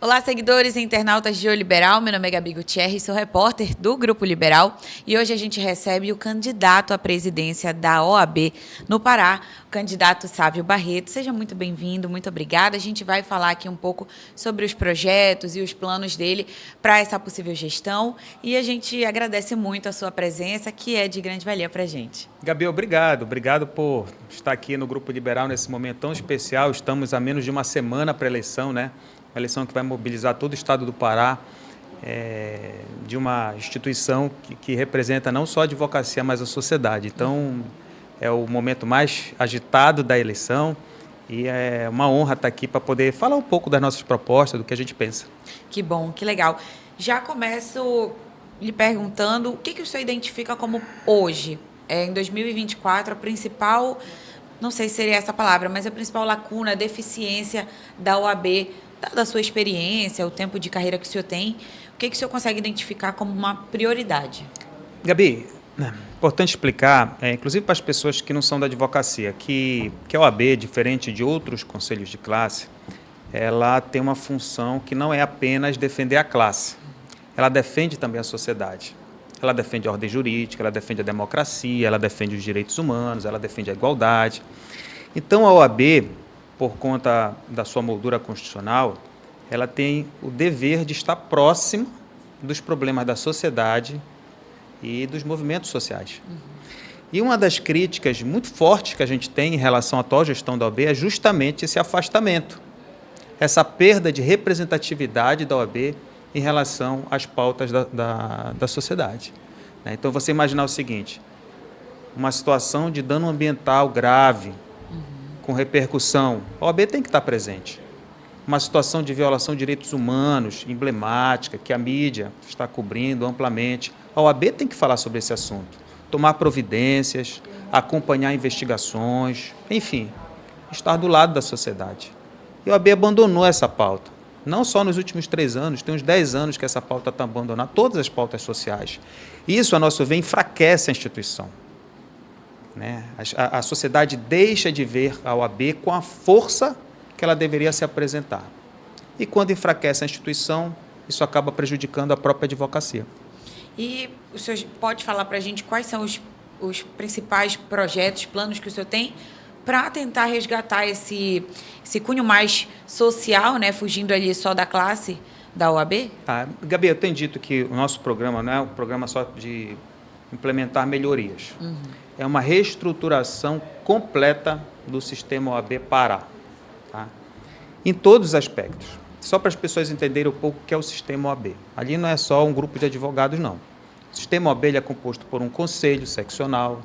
Olá, seguidores e internautas de O Liberal. Meu nome é Gabi Gutierrez, sou repórter do Grupo Liberal e hoje a gente recebe o candidato à presidência da OAB no Pará, o candidato Sávio Barreto. Seja muito bem-vindo, muito obrigada. A gente vai falar aqui um pouco sobre os projetos e os planos dele para essa possível gestão e a gente agradece muito a sua presença, que é de grande valia para a gente. Gabi, obrigado por estar aqui no Grupo Liberal nesse momento tão especial. Estamos a menos de uma semana para a eleição, né? Uma eleição que vai mobilizar todo o estado do Pará, de uma instituição que representa não só a advocacia, mas a sociedade. Então, é o momento mais agitado da eleição e é uma honra estar aqui para poder falar um pouco das nossas propostas, do que a gente pensa. Que bom, que legal. Já começo lhe perguntando o que o senhor identifica como hoje, em 2024, a principal, não sei se seria essa palavra, mas a principal lacuna, deficiência da OAB, da sua experiência, o tempo de carreira que o senhor tem, o que o senhor consegue identificar como uma prioridade? Gabi, é importante explicar, inclusive para as pessoas que não são da advocacia, que a OAB, diferente de outros conselhos de classe, ela tem uma função que não é apenas defender a classe, ela defende também a sociedade. Ela defende a ordem jurídica, ela defende a democracia, ela defende os direitos humanos, ela defende a igualdade. Então, a OAB, por conta da sua moldura constitucional, ela tem o dever de estar próximo dos problemas da sociedade e dos movimentos sociais. E uma das críticas muito fortes que a gente tem em relação à atual gestão da OAB é justamente esse afastamento, essa perda de representatividade da OAB em relação às pautas da sociedade. Então, você imaginar o seguinte, uma situação de dano ambiental grave, com repercussão, a OAB tem que estar presente. Uma situação de violação de direitos humanos, emblemática, que a mídia está cobrindo amplamente, a OAB tem que falar sobre esse assunto, tomar providências, acompanhar investigações, enfim, estar do lado da sociedade. E a OAB abandonou essa pauta. Não só nos últimos 3 anos, tem uns 10 anos que essa pauta está abandonada, todas as pautas sociais. Isso, a nosso ver, enfraquece a instituição. A sociedade deixa de ver a OAB com a força que ela deveria se apresentar. E quando enfraquece a instituição, isso acaba prejudicando a própria advocacia. E o senhor pode falar para a gente quais são os principais projetos, planos que o senhor tem para tentar resgatar esse cunho mais social, fugindo ali só da classe da OAB? Gabi, eu tenho dito que o nosso programa não é um programa só de implementar melhorias. É uma reestruturação completa do sistema OAB Pará. Em todos os aspectos. Só para as pessoas entenderem um pouco o que é o sistema OAB. Ali não é só um grupo de advogados, não. O sistema OAB é composto por um conselho seccional.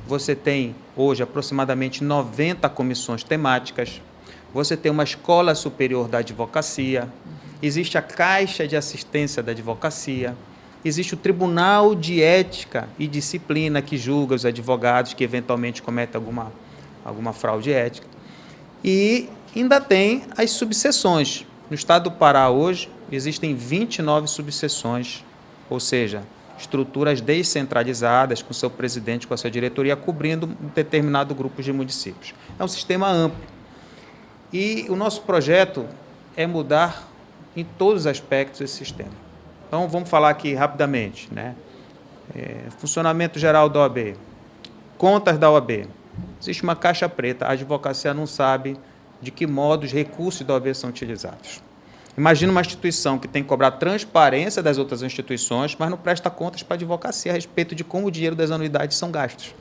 Você tem, hoje, aproximadamente 90 comissões temáticas. Você tem uma escola superior da advocacia. Existe a Caixa de Assistência da Advocacia. Existe o Tribunal de Ética e Disciplina, que julga os advogados que eventualmente cometem alguma fraude ética. E ainda tem as subseções. No estado do Pará, hoje, existem 29 subseções, ou seja, estruturas descentralizadas, com seu presidente, com a sua diretoria, cobrindo um determinado grupo de municípios. É um sistema amplo. E o nosso projeto é mudar em todos os aspectos esse sistema. Então, vamos falar aqui rapidamente. Funcionamento geral da OAB, contas da OAB. Existe uma caixa preta, a advocacia não sabe de que modo os recursos da OAB são utilizados. Imagina uma instituição que tem que cobrar transparência das outras instituições, mas não presta contas para a advocacia a respeito de como o dinheiro das anuidades são gastos.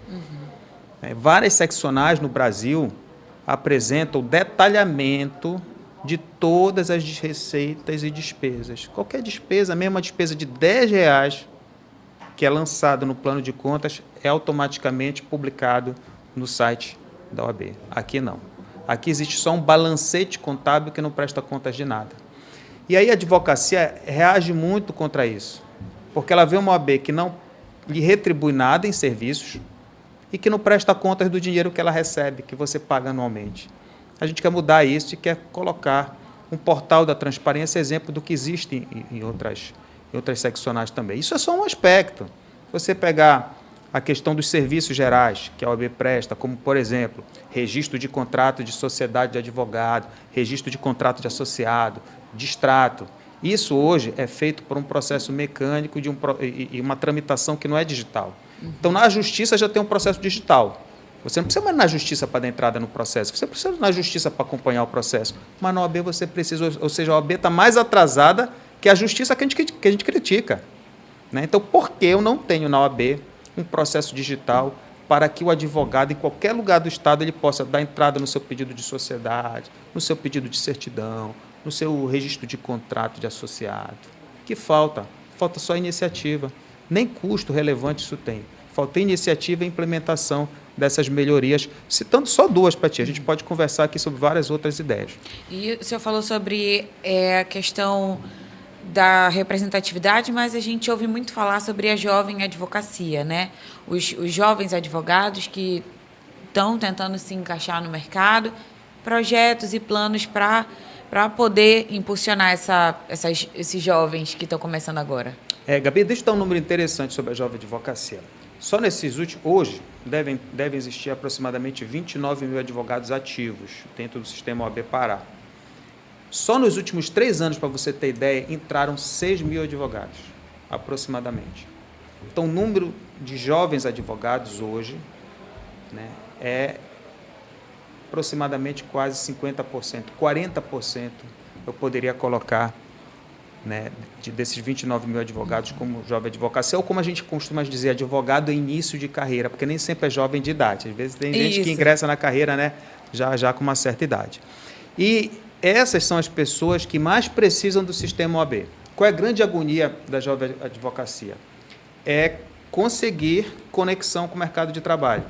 Várias seccionais no Brasil apresentam o detalhamento de todas as receitas e despesas. Qualquer despesa, mesmo a despesa de R$10, que é lançada no plano de contas, é automaticamente publicado no site da OAB. Aqui não. Aqui existe só um balancete contábil que não presta contas de nada. E aí a advocacia reage muito contra isso, porque ela vê uma OAB que não lhe retribui nada em serviços e que não presta contas do dinheiro que ela recebe, que você paga anualmente. A gente quer mudar isso e quer colocar um portal da transparência, exemplo do que existe em outras seccionais também. Isso é só um aspecto. Você pegar a questão dos serviços gerais que a OAB presta, como, por exemplo, registro de contrato de sociedade de advogado, registro de contrato de associado, distrato. Isso hoje é feito por um processo mecânico e uma tramitação que não é digital. Então, na justiça já tem um processo digital. Você não precisa mais ir na justiça para dar entrada no processo, você precisa ir na justiça para acompanhar o processo. Mas na OAB você precisa, ou seja, a OAB está mais atrasada que a justiça que a gente critica. Né? Então, por que eu não tenho na OAB um processo digital para que o advogado, em qualquer lugar do Estado, ele possa dar entrada no seu pedido de sociedade, no seu pedido de certidão, no seu registro de contrato de associado? Que falta? Falta só iniciativa. Nem custo relevante isso tem. Falta iniciativa e implementação dessas melhorias, citando só duas para ti. A gente pode conversar aqui sobre várias outras ideias. E o senhor falou sobre a questão da representatividade, mas a gente ouve muito falar sobre a jovem advocacia, né? Os jovens advogados que estão tentando se encaixar no mercado, projetos e planos para poder impulsionar esses jovens que estão começando agora. Gabi, deixa eu dar um número interessante sobre a jovem advocacia. Só nesses últimos, hoje, devem existir aproximadamente 29 mil advogados ativos dentro do sistema OAB Pará. Só nos últimos 3 anos, para você ter ideia, entraram 6 mil advogados, aproximadamente. Então, o número de jovens advogados hoje, né, é aproximadamente quase 50%. 40% eu poderia colocar, né, desses 29 mil advogados como jovem advocacia, ou como a gente costuma dizer, advogado em início de carreira, porque nem sempre é jovem de idade. Às vezes tem gente que ingressa na carreira, né, já com uma certa idade. E essas são as pessoas que mais precisam do sistema OAB. Qual é a grande agonia da jovem advocacia? É conseguir conexão com o mercado de trabalho.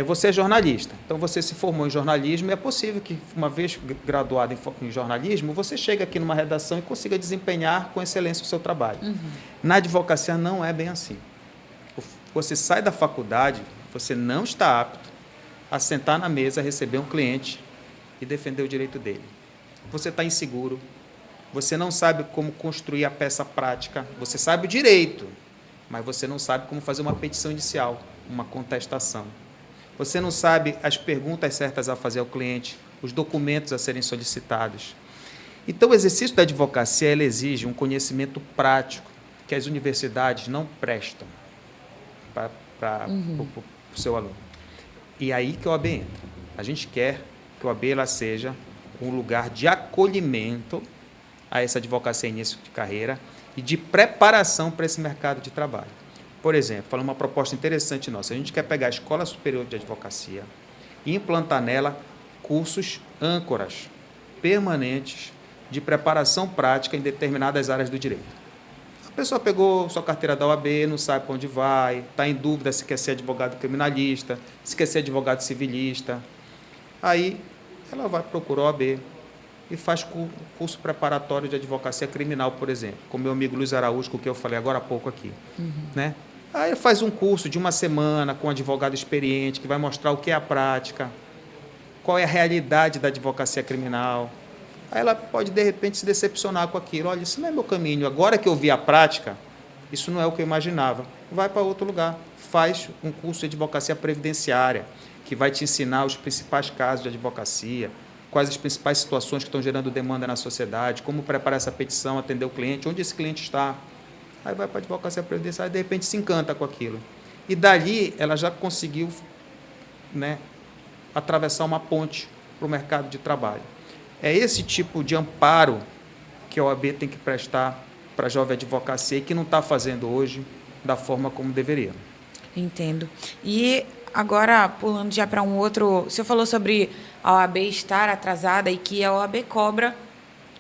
Você é jornalista, então você se formou em jornalismo, e é possível que, uma vez graduado em jornalismo, você chegue aqui numa redação e consiga desempenhar com excelência o seu trabalho. Na advocacia não é bem assim. Você sai da faculdade, você não está apto a sentar na mesa, receber um cliente e defender o direito dele. Você está inseguro, você não sabe como construir a peça prática, você sabe o direito, mas você não sabe como fazer uma petição inicial, uma contestação. Você não sabe as perguntas certas a fazer ao cliente, os documentos a serem solicitados. Então, o exercício da advocacia ele exige um conhecimento prático que as universidades não prestam para o seu aluno. E aí que a OAB entra. A gente quer que a OAB ela seja um lugar de acolhimento a essa advocacia início de carreira e de preparação para esse mercado de trabalho. Por exemplo, falando uma proposta interessante nossa, a gente quer pegar a Escola Superior de Advocacia e implantar nela cursos âncoras permanentes de preparação prática em determinadas áreas do direito. A pessoa pegou sua carteira da OAB, não sabe para onde vai, está em dúvida se quer ser advogado criminalista, se quer ser advogado civilista. Aí ela vai procurar a OAB e faz curso preparatório de advocacia criminal, por exemplo, com meu amigo Luiz Araújo, com o que eu falei agora há pouco aqui. Né? Aí faz um curso de uma semana com um advogado experiente, que vai mostrar o que é a prática, qual é a realidade da advocacia criminal. Aí ela pode, de repente, se decepcionar com aquilo. Olha, isso não é meu caminho. Agora que eu vi a prática, isso não é o que eu imaginava. Vai para outro lugar. Faz um curso de advocacia previdenciária, que vai te ensinar os principais casos de advocacia, quais as principais situações que estão gerando demanda na sociedade, como preparar essa petição, atender o cliente, onde esse cliente está. Aí vai para a advocacia previdenciária e, de repente, se encanta com aquilo. E dali, ela já conseguiu, né, atravessar uma ponte para o mercado de trabalho. É esse tipo de amparo que a OAB tem que prestar para a jovem advocacia e que não está fazendo hoje da forma como deveria. Entendo. E agora, pulando já para um outro... O senhor falou sobre a OAB estar atrasada e que a OAB cobra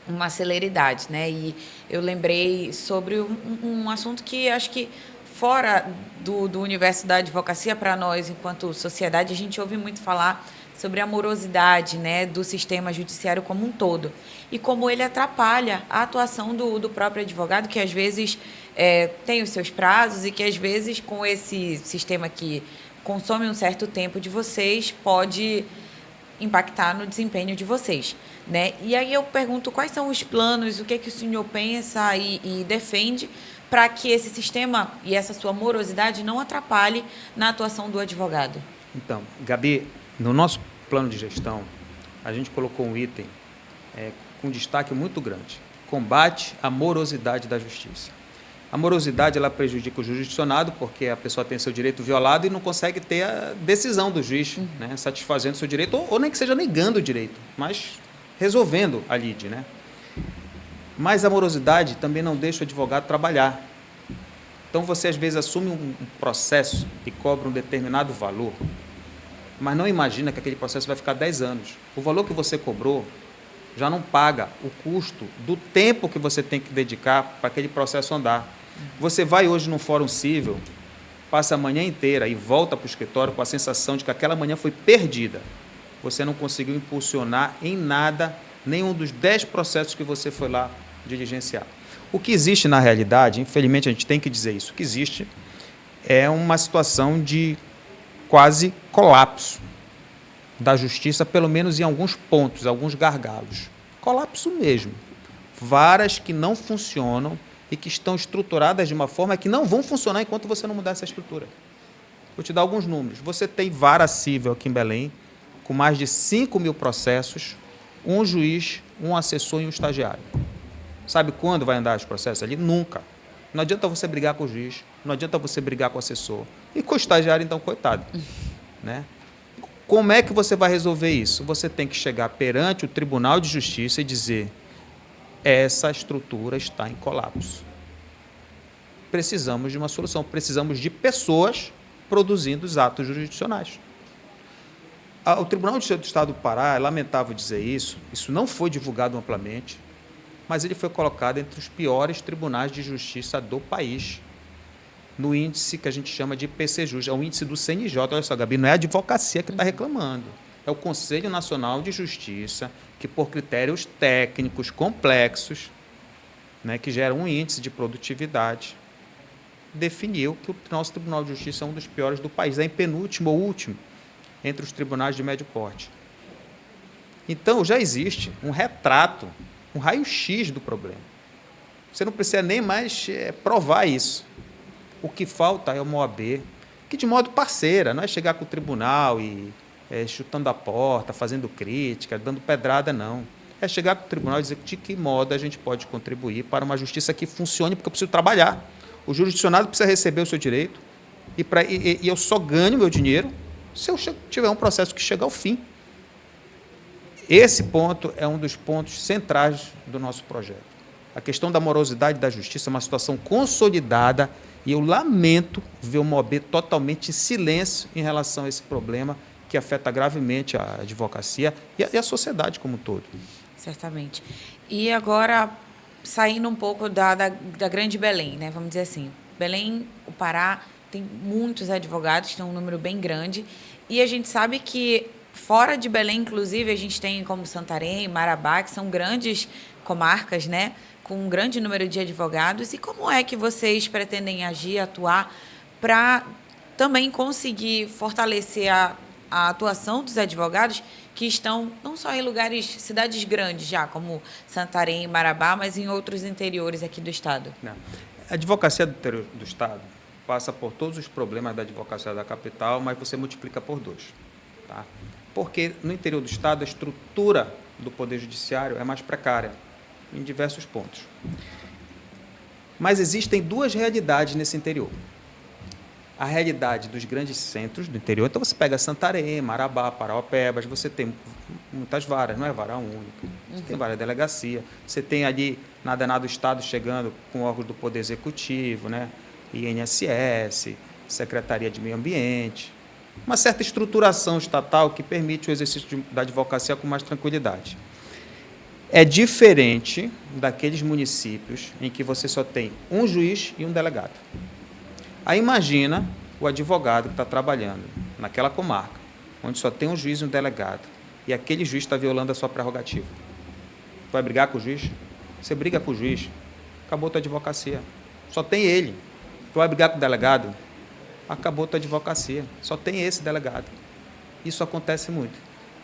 uma celeridade, né? E eu lembrei sobre um assunto que acho que fora do universo da advocacia, para nós, enquanto sociedade, a gente ouve muito falar sobre a morosidade, né, do sistema judiciário como um todo e como ele atrapalha a atuação do próprio advogado, que às vezes tem os seus prazos e que às vezes com esse sistema que consome um certo tempo de vocês pode impactar no desempenho de vocês, né? E aí eu pergunto quais são os planos, o que é que o senhor pensa e defende para que esse sistema e essa sua morosidade não atrapalhe na atuação do advogado? Então, Gabi, no nosso plano de gestão, a gente colocou um item com destaque muito grande: combate à morosidade da justiça. A morosidade, ela prejudica o jurisdicionado, porque a pessoa tem seu direito violado e não consegue ter a decisão do juiz, né, satisfazendo seu direito, ou nem que seja negando o direito, mas resolvendo a lide, né? Mas a morosidade também não deixa o advogado trabalhar. Então, você às vezes assume um processo e cobra um determinado valor, mas não imagina que aquele processo vai ficar 10 anos. O valor que você cobrou já não paga o custo do tempo que você tem que dedicar para aquele processo andar. Você vai hoje num fórum civil, passa a manhã inteira e volta para o escritório com a sensação de que aquela manhã foi perdida. Você não conseguiu impulsionar em nada nenhum dos 10 processos que você foi lá diligenciar. O que existe na realidade, infelizmente a gente tem que dizer isso, o que existe é uma situação de quase colapso da justiça, pelo menos em alguns pontos, alguns gargalos. Colapso mesmo. Varas que não funcionam e que estão estruturadas de uma forma que não vão funcionar enquanto você não mudar essa estrutura. Vou te dar alguns números. Você tem vara civil aqui em Belém, com mais de 5.000 processos, um juiz, um assessor e um estagiário. Sabe quando vai andar os processos ali? Nunca. Não adianta você brigar com o juiz, não adianta você brigar com o assessor. E com o estagiário, então, coitado. Né? Como é que você vai resolver isso? Você tem que chegar perante o Tribunal de Justiça e dizer: essa estrutura está em colapso. Precisamos de uma solução, precisamos de pessoas produzindo os atos jurisdicionais. O Tribunal de Justiça do Estado do Pará, é lamentável dizer isso não foi divulgado amplamente, mas ele foi colocado entre os piores tribunais de justiça do país, no índice que a gente chama de IPCJus, é o índice do CNJ. Olha só, Gabi, não é a advocacia que está reclamando, é o Conselho Nacional de Justiça, que por critérios técnicos complexos, né, que geram um índice de produtividade, definiu que o nosso Tribunal de Justiça é um dos piores do país, é em penúltimo ou último entre os tribunais de médio porte. Então, já existe um retrato, um raio-x do problema. Você não precisa nem mais provar isso. O que falta é uma OAB, que de modo parceira, não é chegar com o tribunal e chutando a porta, fazendo crítica, dando pedrada, não. É chegar com o tribunal e dizer de que modo a gente pode contribuir para uma justiça que funcione, porque eu preciso trabalhar. O jurisdicionado precisa receber o seu direito e eu só ganho meu dinheiro se eu tiver um processo que chega ao fim. Esse ponto é um dos pontos centrais do nosso projeto. A questão da morosidade da justiça é uma situação consolidada e eu lamento ver uma OAB totalmente em silêncio em relação a esse problema que afeta gravemente a advocacia e a sociedade como um todo. Certamente. E agora, saindo um pouco da grande Belém, né? Vamos dizer assim. Belém, o Pará, tem muitos advogados, tem um número bem grande, e a gente sabe que fora de Belém, inclusive, a gente tem como Santarém, Marabá, que são grandes comarcas, né, com um grande número de advogados. E como é que vocês pretendem agir, atuar, para também conseguir fortalecer a atuação dos advogados que estão não só em lugares, cidades grandes já, como Santarém e Marabá, mas em outros interiores aqui do estado? Não. A advocacia do interior do estado passa por todos os problemas da advocacia da capital, mas você multiplica por 2. Tá? Porque no interior do estado a estrutura do Poder Judiciário é mais precária, em diversos pontos. Mas existem 2 realidades nesse interior. A realidade dos grandes centros do interior, então você pega Santarém, Marabá, Paraopebas, você tem muitas varas, não é vara única, você tem várias delegacia, você tem ali na danado estado chegando com órgãos do Poder Executivo, né? INSS, Secretaria de Meio Ambiente, uma certa estruturação estatal que permite o exercício da advocacia com mais tranquilidade. É diferente daqueles municípios em que você só tem um juiz e um delegado. Aí imagina o advogado que está trabalhando naquela comarca, onde só tem um juiz e um delegado, e aquele juiz está violando a sua prerrogativa. Vai brigar com o juiz? Você briga com o juiz, acabou a tua advocacia. Só tem ele. Tu vai brigar com o delegado? Acabou a tua advocacia. Só tem esse delegado. Isso acontece muito.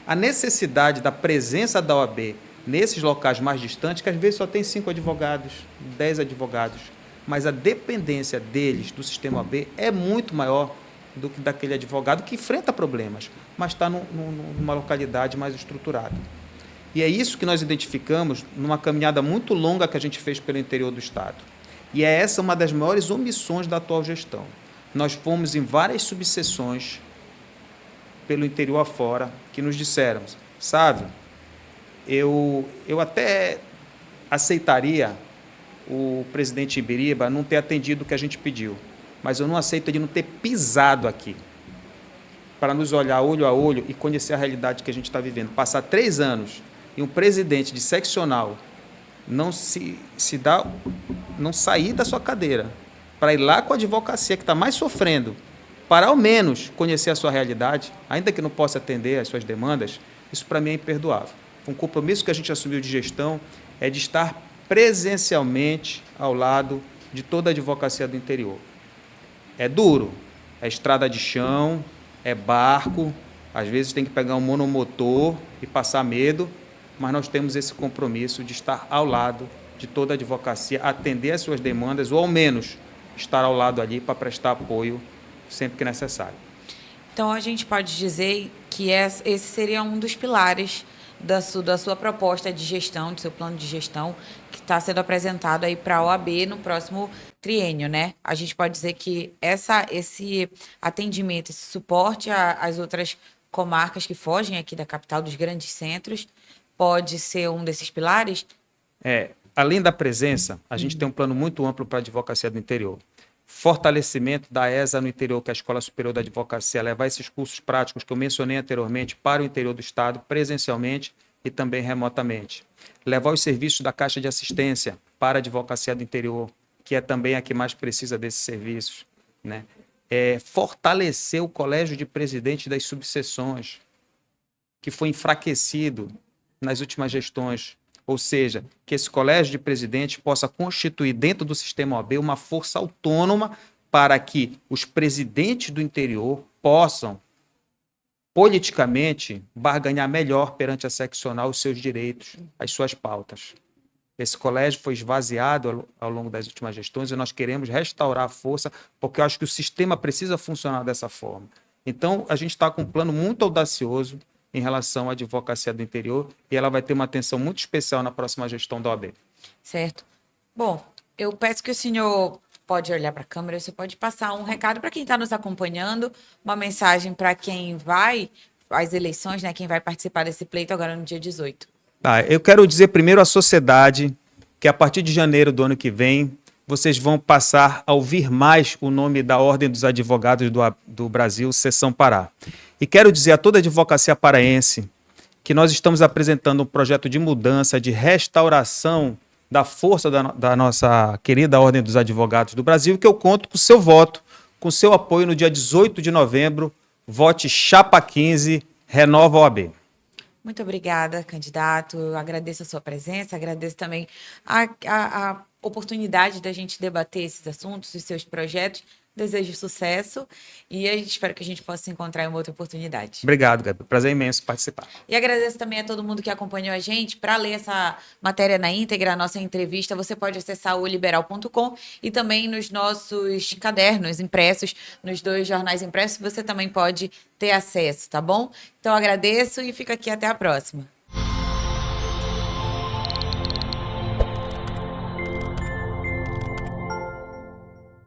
A necessidade da presença da OAB nesses locais mais distantes, que às vezes só tem 5 advogados, 10 advogados, mas a dependência deles do sistema OAB é muito maior do que daquele advogado que enfrenta problemas, mas está numa localidade mais estruturada. E é isso que nós identificamos numa caminhada muito longa que a gente fez pelo interior do Estado. E é essa uma das maiores omissões da atual gestão. Nós fomos em várias subseções pelo interior afora que nos disseram, sabe, eu até aceitaria o presidente Ibiriba não ter atendido o que a gente pediu, mas eu não aceito ele não ter pisado aqui para nos olhar olho a olho e conhecer a realidade que a gente está vivendo. Passar 3 anos e um presidente de seccional não sair da sua cadeira para ir lá com a advocacia que está mais sofrendo, para ao menos conhecer a sua realidade, ainda que não possa atender às suas demandas, isso para mim é imperdoável. Um compromisso que a gente assumiu de gestão é de estar presencialmente ao lado de toda a advocacia do interior. É duro, é estrada de chão, é barco, às vezes tem que pegar um monomotor e passar medo, mas nós temos esse compromisso de estar ao lado de toda a advocacia, atender às suas demandas ou, ao menos, estar ao lado ali para prestar apoio sempre que necessário. Então, a gente pode dizer que esse seria um dos pilares da sua proposta de gestão, do seu plano de gestão, que está sendo apresentado aí para a OAB no próximo triênio, né? A gente pode dizer que esse atendimento, esse suporte às outras comarcas que fogem aqui da capital, dos grandes centros, pode ser um desses pilares? Além da presença, a gente tem um plano muito amplo para a advocacia do interior. Fortalecimento da ESA no interior, que é a Escola Superior da Advocacia, levar esses cursos práticos que eu mencionei anteriormente para o interior do Estado, presencialmente e também remotamente. Levar os serviços da Caixa de Assistência para a advocacia do interior, que é também a que mais precisa desses serviços, né? Fortalecer o Colégio de Presidentes das subseções, que foi enfraquecido nas últimas gestões. Ou seja, que esse colégio de presidentes possa constituir dentro do sistema OAB uma força autônoma para que os presidentes do interior possam, politicamente, barganhar melhor perante a seccional os seus direitos, as suas pautas. Esse colégio foi esvaziado ao longo das últimas gestões e nós queremos restaurar a força, porque eu acho que o sistema precisa funcionar dessa forma. Então, a gente está com um plano muito audacioso em relação à advocacia do interior, e ela vai ter uma atenção muito especial na próxima gestão da OAB. Certo. Bom, eu peço que o senhor pode olhar para a câmera, você pode passar um recado para quem está nos acompanhando, uma mensagem para quem vai às eleições, né, quem vai participar desse pleito agora no dia 18. Eu quero dizer primeiro à sociedade que a partir de janeiro do ano que vem, vocês vão passar a ouvir mais o nome da Ordem dos Advogados do Brasil, Seção Pará. E quero dizer a toda a advocacia paraense que nós estamos apresentando um projeto de mudança, de restauração da força da nossa querida Ordem dos Advogados do Brasil, que eu conto com o seu voto, com o seu apoio no dia 18 de novembro. Vote Chapa 15, renova a OAB. Muito obrigada, candidato. Eu agradeço a sua presença, agradeço também a oportunidade da gente debater esses assuntos, os seus projetos. Desejo sucesso e espero que a gente possa se encontrar em uma outra oportunidade. Obrigado, Gabi. Prazer imenso participar. E agradeço também a todo mundo que acompanhou a gente. Para ler essa matéria na íntegra, a nossa entrevista, você pode acessar o liberal.com e também nos nossos cadernos impressos, nos 2 jornais impressos, você também pode ter acesso, tá bom? Então agradeço e fico aqui até a próxima.